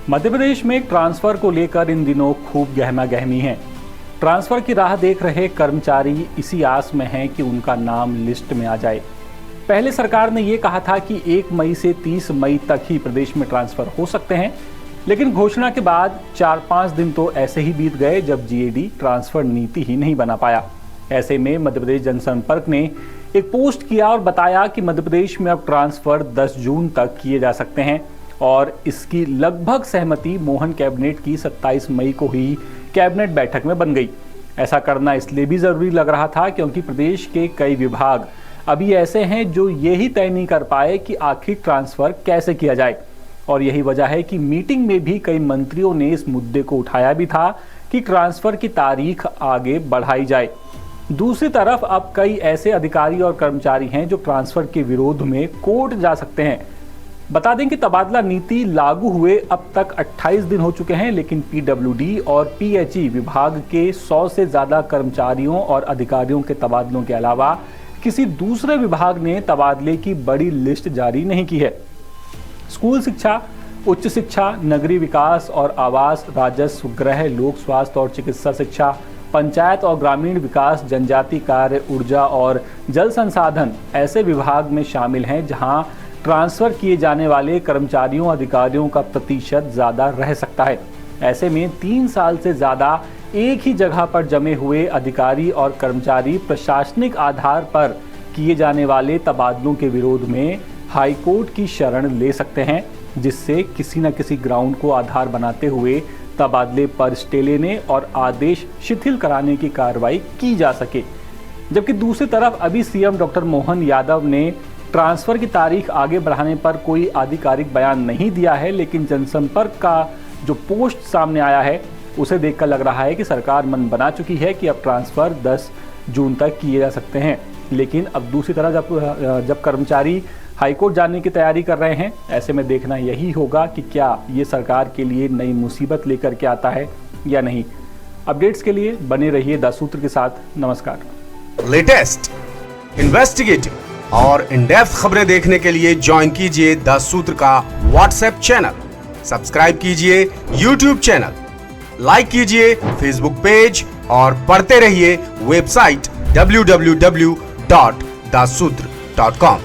मध्य प्रदेश में ट्रांसफर को लेकर इन दिनों खूब गहमा गहमी है। ट्रांसफर की राह देख रहे कर्मचारी इसी आस में हैं कि उनका नाम लिस्ट में आ जाए। पहले सरकार ने ये कहा था कि 1 मई से 30 मई तक ही प्रदेश में ट्रांसफर हो सकते हैं, लेकिन घोषणा के बाद 4-5 दिन तो ऐसे ही बीत गए जब जीएडी ट्रांसफर नीति ही नहीं बना पाया। ऐसे में मध्य प्रदेश जनसंपर्क ने एक पोस्ट किया और बताया कि मध्य प्रदेश में अब ट्रांसफर 10 जून तक किए जा सकते हैं और इसकी लगभग सहमति मोहन कैबिनेट की 27 मई को ही कैबिनेट बैठक में बन गई। ऐसा करना इसलिए भी जरूरी लग रहा था क्योंकि प्रदेश के कई विभाग अभी ऐसे हैं जो ये ही तय नहीं कर पाए कि आखिर ट्रांसफर कैसे किया जाए। और यही वजह है कि मीटिंग में भी कई मंत्रियों ने इस मुद्दे को उठाया भी था कि ट्रांसफर की तारीख आगे बढ़ाई जाए। दूसरी तरफ अब कई ऐसे अधिकारी और कर्मचारी हैं जो ट्रांसफर के विरोध में कोर्ट जा सकते हैं। बता दें कि तबादला नीति लागू हुए अब तक 28 दिन हो चुके हैं, लेकिन पीडब्ल्यूडी और पीएचई विभाग के 100 से ज्यादा कर्मचारियों और अधिकारियों के तबादलों के अलावा किसी दूसरे विभाग ने तबादले की बड़ी लिस्ट जारी नहीं की है। स्कूल शिक्षा, उच्च शिक्षा, नगरीय विकास और आवास, राजस्व, गृह, लोक स्वास्थ्य और चिकित्सा शिक्षा, पंचायत और ग्रामीण विकास, जनजाति कार्य, ऊर्जा और जल संसाधन ऐसे विभाग में शामिल हैं जहां ट्रांसफर किए जाने वाले कर्मचारियों अधिकारियों का प्रतिशत ज़्यादा रह सकता है। ऐसे में 3 साल से ज़्यादा एक ही जगह पर जमे हुए अधिकारी और कर्मचारी प्रशासनिक आधार पर किए जाने वाले तबादलों के विरोध में हाईकोर्ट की शरण ले सकते हैं, जिससे किसी न किसी ग्राउंड को आधार बनाते हुए तबादले पर स्टे लेने और आदेश शिथिल कराने की कार्रवाई की जा सके। जबकि दूसरी तरफ अभी सीएम डॉक्टर मोहन यादव ने ट्रांसफर की तारीख आगे बढ़ाने पर कोई आधिकारिक बयान नहीं दिया है, लेकिन जनसंपर्क का जो पोस्ट सामने आया है उसे देखकर लग रहा है कि सरकार मन बना चुकी है कि अब ट्रांसफर 10 जून तक किए जा सकते हैं। लेकिन अब दूसरी तरफ जब कर्मचारी हाईकोर्ट जाने की तैयारी कर रहे हैं, ऐसे में देखना यही होगा कि क्या ये सरकार के लिए नई मुसीबत लेकर के आता है या नहीं। अपडेट्स के लिए बने रहिए द सूत्र के साथ। नमस्कार। लेटेस्ट, इन्वेस्टिगेटिव और इन डेप्थ खबरें देखने के लिए ज्वाइन कीजिए द सूत्र का व्हाट्सएप चैनल, सब्सक्राइब कीजिए यूट्यूब चैनल, लाइक कीजिए फेसबुक पेज और पढ़ते रहिए वेबसाइट www.daसूत्र.com।